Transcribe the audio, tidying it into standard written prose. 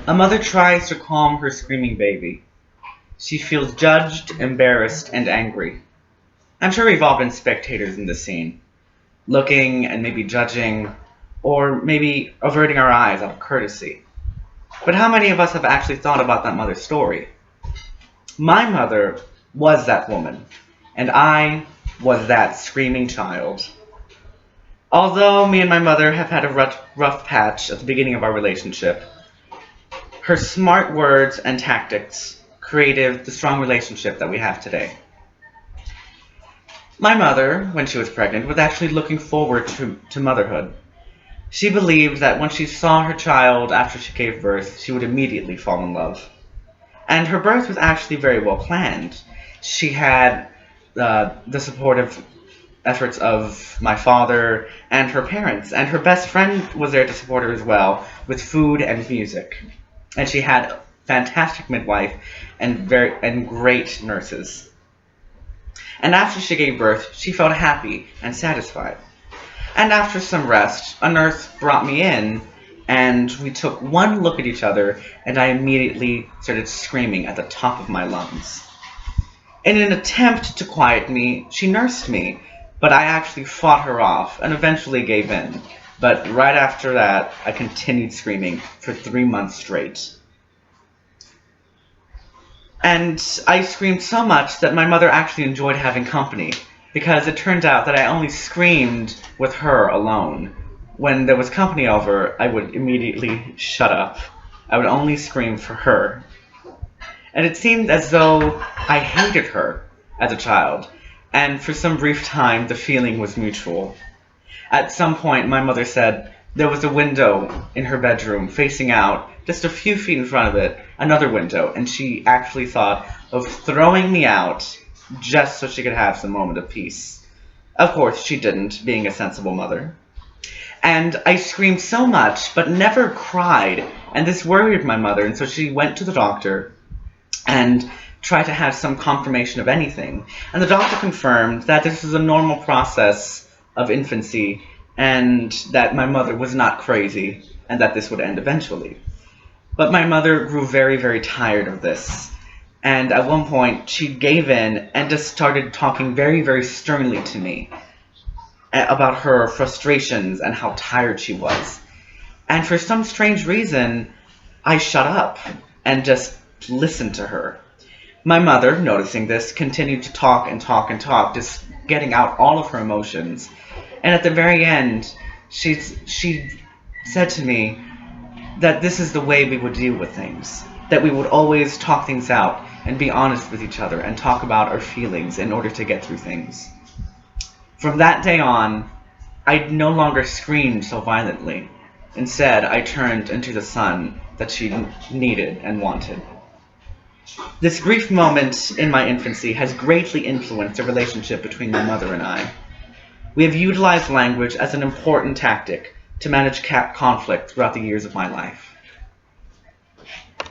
A mother tries to calm her screaming baby. She feels judged, embarrassed, and angry. I'm sure we've all been spectators in this scene, looking and maybe judging, or maybe averting our eyes out of courtesy. But how many of us have actually thought about that mother's story? My mother was that woman, and I was that screaming child. Although me and my mother have had a rough patch at the beginning of our relationship, her smart words and tactics created the strong relationship that we have today. My mother, when she was pregnant, was actually looking forward to motherhood. She believed that when she saw her child after she gave birth, she would immediately fall in love. And her birth was actually very well planned. She had the supportive efforts of my father and her parents, and her best friend was there to support her as well, with food and music. And she had a fantastic midwife and great nurses. And after she gave birth, she felt happy and satisfied. And after some rest, a nurse brought me in, and we took one look at each other, and I immediately started screaming at the top of my lungs. In an attempt to quiet me, she nursed me, but I actually fought her off and eventually gave in. But right after that, I continued screaming for 3 months straight. And I screamed so much that my mother actually enjoyed having company, because it turned out that I only screamed with her alone. When there was company over, I would immediately shut up. I would only scream for her. And it seemed as though I hated her as a child, and for some brief time the feeling was mutual. At some point, my mother said there was a window in her bedroom facing out, just a few feet in front of it, another window, and she actually thought of throwing me out just so she could have some moment of peace. Of course, she didn't, being a sensible mother. And I screamed so much, but never cried, and this worried my mother, and so she went to the doctor and tried to have some confirmation of anything. And the doctor confirmed that this was a normal process of infancy, and that my mother was not crazy, and that this would end eventually. But my mother grew very, very tired of this. And at one point, she gave in and just started talking very, very sternly to me about her frustrations and how tired she was. And for some strange reason, I shut up and just listened to her. My mother, noticing this, continued to talk and talk and talk, just getting out all of her emotions. And at the very end, she said to me that this is the way we would deal with things, that we would always talk things out and be honest with each other and talk about our feelings in order to get through things. From that day on, I no longer screamed so violently. Instead, I turned into the son that she needed and wanted. This brief moment in my infancy has greatly influenced the relationship between my mother and I. We have utilized language as an important tactic to manage conflict throughout the years of my life.